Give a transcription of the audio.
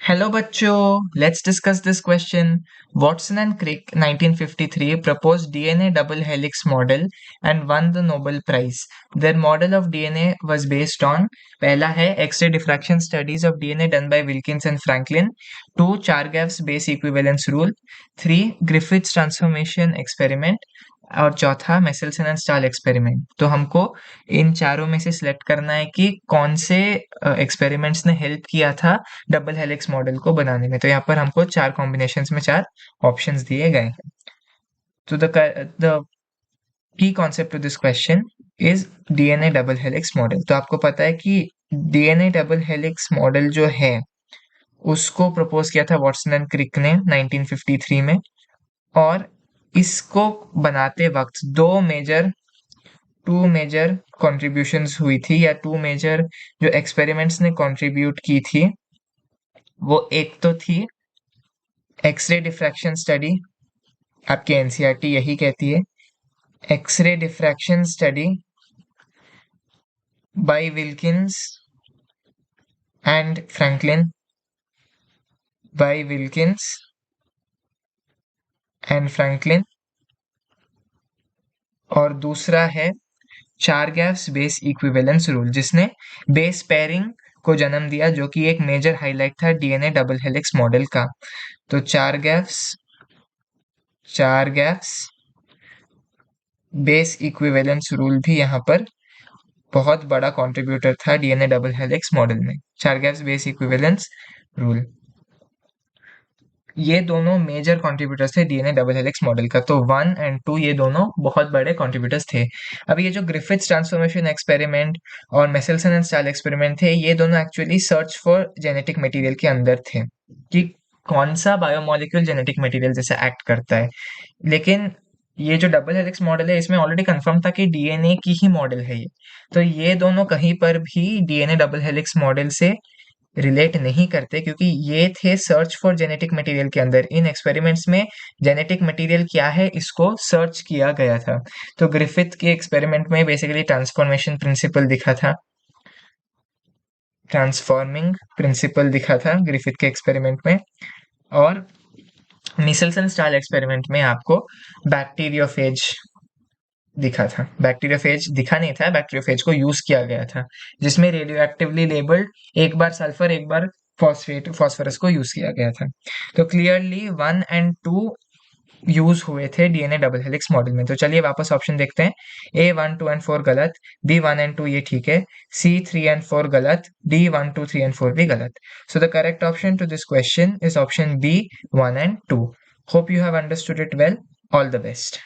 Hello बच्चों, let's discuss this question. Watson and Crick 1953 proposed DNA double helix model and won the Nobel Prize. Their model of DNA was based on पहला है X-ray diffraction studies of DNA done by Wilkins and Franklin, 2 Chargaff's base equivalence rule, 3 Griffith's transformation experiment और चौथा Meselson and stall experiment. तो हमको इन चारों में से select करना है कि कौन से एक्सपेरिमेंट्स ने हेल्प किया था डबल हेलिक्स मॉडल को बनाने में। तो यहाँ पर हमको चार कॉम्बिनेशंस में चार ऑप्शंस दिए गए हैं। तो the key concept of this question is DNA double helix model. तो आपको पता है कि डीएनए डबल हेलिक्स मॉडल जो है उसको प्रपोज किया था वॉटसन एंड क्रिक ने 1953 में, और इसको बनाते वक्त टू मेजर कॉन्ट्रीब्यूशंस हुई थी, या टू मेजर जो एक्सपेरिमेंट्स ने कंट्रीब्यूट की थी वो एक तो थी एक्सरे डिफ्रैक्शन स्टडी, आपके एनसीईआरटी यही कहती है, X ray diffraction study by Wilkins and Franklin, by Wilkins and Franklin. और दूसरा है चारगैफ्स बेस इक्विवेलेंस रूल, जिसने बेस पेयरिंग को जन्म दिया, जो कि एक मेजर हाईलाइट था डीएनए डबल हेलिक्स मॉडल का। तो चार गैप्स बेस इक्विवेलेंस रूल भी यहाँ पर बहुत बड़ा कंट्रीब्यूटर था डीएनए डबल हेलिक्स मॉडल में। चार गैप्स बेस इक्विवेलेंस रूल, ये दोनों मेजर कंट्रीब्यूटर्स थे डीएनए डबल हेलिक्स मॉडल का। तो 1 और 2 ये दोनों बहुत बड़े कंट्रीब्यूटर्स थे। अब ये जो ग्रिफिथ्स ट्रांसफॉर्मेशन एक्सपेरिमेंट और मेसेल्सन एंड स्टाल एक्सपेरिमेंट थे, ये दोनों actually search for genetic material के अंदर थे कि कौन सा बायोमोलिक्यूल जेनेटिक मटेरियल जैसे एक्ट करता है। लेकिन ये जो डबल हेलिक्स मॉडल है इसमें ऑलरेडी कंफर्म था कि डीएनए की ही मॉडल है ये। तो ये दोनों कहीं पर भी डीएनए डबल हेलिक्स मॉडल से रिलेट नहीं करते, क्योंकि ये थे सर्च फॉर जेनेटिक मटेरियल के अंदर। इन एक्सपेरिमेंट्स में जेनेटिक मटेरियल क्या है इसको सर्च किया गया था। तो ग्रिफिथ के एक्सपेरिमेंट में बेसिकली ट्रांसफॉर्मेशन प्रिंसिपल दिखा था, ट्रांसफॉर्मिंग प्रिंसिपल दिखा था ग्रिफिथ के एक्सपेरिमेंट में। और मिसेल्सन स्टाल एक्सपेरिमेंट में आपको बैक्टीरियोफेज दिखा था। बैक्टीरियोफेज दिखा नहीं था, बैक्टीरियोफेज को यूज किया गया था, जिसमें रेडियो एक्टिवली लेबल्ड एक बार सल्फर एक बार फॉस्फोरस को यूज किया गया था। तो क्लियरली 1 और 2 यूज हुए थे डीएनए डबल हेलिक्स मॉडल में। तो चलिए वापस ऑप्शन देखते हैं। ए 1, 2 और 4 गलत, बी 1 और 2 ये ठीक है, सी 3 और 4 गलत, डी 1, 2, 3 और 4 भी गलत। So the correct option to this question is option B 1 और 2। Hope you have understood it well. All the best.